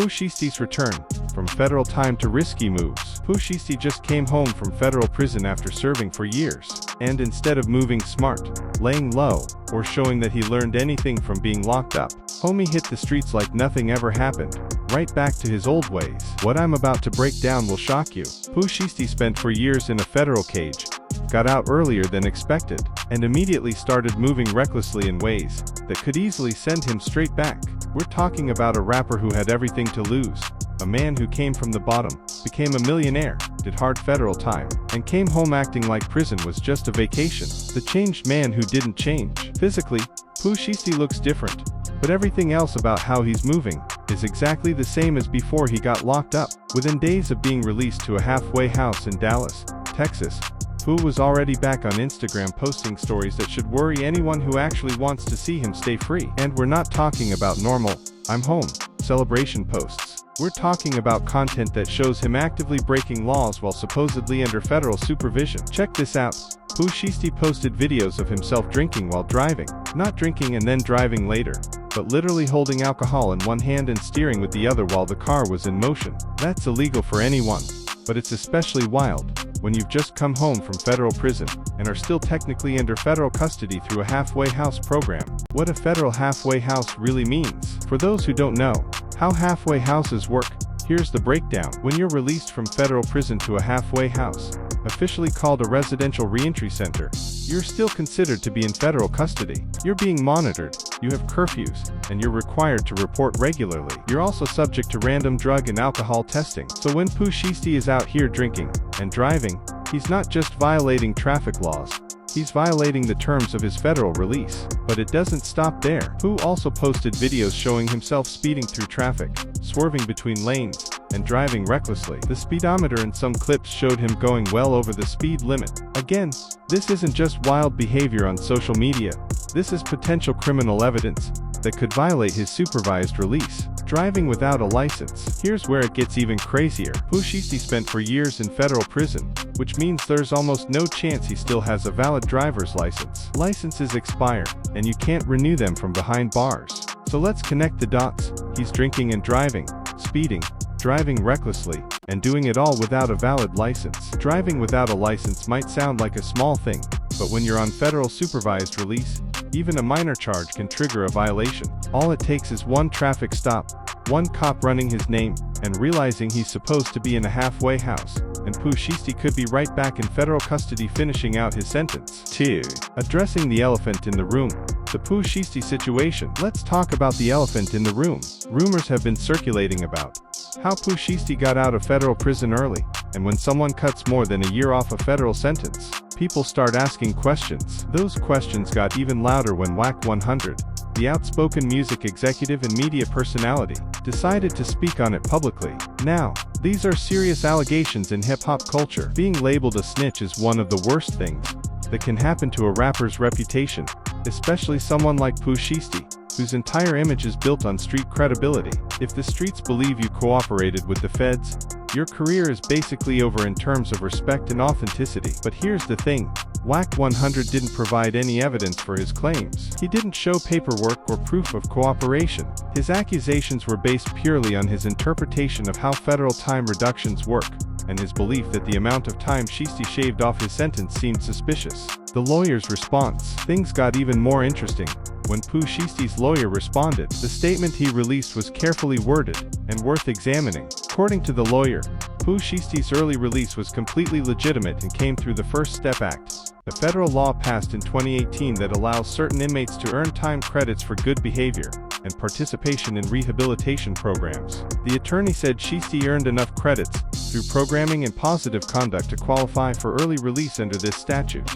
Pooh Shiesty's return, from federal time to risky moves. Pooh Shiesty just came home from federal prison after serving for years. And instead of moving smart, laying low, or showing that he learned anything from being locked up, homie hit the streets like nothing ever happened, right back to his old ways. What I'm about to break down will shock you. Pooh Shiesty spent 4 years in a federal cage, got out earlier than expected, and immediately started moving recklessly in ways that could easily send him straight back. We're talking about a rapper who had everything to lose, a man who came from the bottom, became a millionaire, did hard federal time, and came home acting like prison was just a vacation. The changed man who didn't change. Physically, Pooh Shiesty looks different, but everything else about how he's moving is exactly the same as before he got locked up. Within days of being released to a halfway house in Dallas, Texas, Pooh was already back on Instagram posting stories that should worry anyone who actually wants to see him stay free. And we're not talking about normal, "I'm home" celebration posts. We're talking about content that shows him actively breaking laws while supposedly under federal supervision. Check this out. Pooh Shiesty posted videos of himself drinking while driving. Not drinking and then driving later, but literally holding alcohol in one hand and steering with the other while the car was in motion. That's illegal for anyone, but it's especially wild when you've just come home from federal prison and are still technically under federal custody through a halfway house program. What a federal halfway house really means. For those who don't know how halfway houses work, here's the breakdown. When you're released from federal prison to a halfway house, officially called a residential reentry center, you're still considered to be in federal custody. You're being monitored, you have curfews, and you're required to report regularly. You're also subject to random drug and alcohol testing. So when Pooh Shiesty is out here drinking and driving, he's not just violating traffic laws, he's violating the terms of his federal release. But it doesn't stop there. Pooh also posted videos showing himself speeding through traffic, swerving between lanes, and driving recklessly. The speedometer in some clips showed him going well over the speed limit. Again, this isn't just wild behavior on social media. This is potential criminal evidence that could violate his supervised release. Driving without a license. Here's where it gets even crazier. Pooh Shiesty spent 4 years in federal prison, which means there's almost no chance he still has a valid driver's license. Licenses expire, and you can't renew them from behind bars. So let's connect the dots. He's drinking and driving, speeding, driving recklessly, and doing it all without a valid license. Driving without a license might sound like a small thing, but when you're on federal supervised release, even a minor charge can trigger a violation. All it takes is one traffic stop, one cop running his name, and realizing he's supposed to be in a halfway house, and Pooh Shiesty could be right back in federal custody finishing out his sentence. 2. Addressing the elephant in the room. The Pooh Shiesty situation. Let's talk about the elephant in the room. Rumors have been circulating about how Pooh Shiesty got out of federal prison early, and when someone cuts more than a year off a federal sentence, people start asking questions. Those questions got even louder when Wack 100, the outspoken music executive and media personality, decided to speak on it publicly. Now, these are serious allegations in hip-hop culture. Being labeled a snitch is one of the worst things that can happen to a rapper's reputation, especially someone like Pooh Shiesty, whose entire image is built on street credibility. If the streets believe you cooperated with the feds, your career is basically over in terms of respect and authenticity. But here's the thing. Wack 100 didn't provide any evidence for his claims. He didn't show paperwork or proof of cooperation. His accusations were based purely on his interpretation of how federal time reductions work, and his belief that the amount of time Shiesty shaved off his sentence seemed suspicious. The lawyer's response. Things got even more interesting when Pooh Shiesty's lawyer responded. The statement he released was carefully worded and worth examining. According to the lawyer, Pooh Shiesty's early release was completely legitimate and came through the First Step Act, the federal law passed in 2018 that allows certain inmates to earn time credits for good behavior and participation in rehabilitation programs. The attorney said Shiesty earned enough credits through programming and positive conduct to qualify for early release under this statute.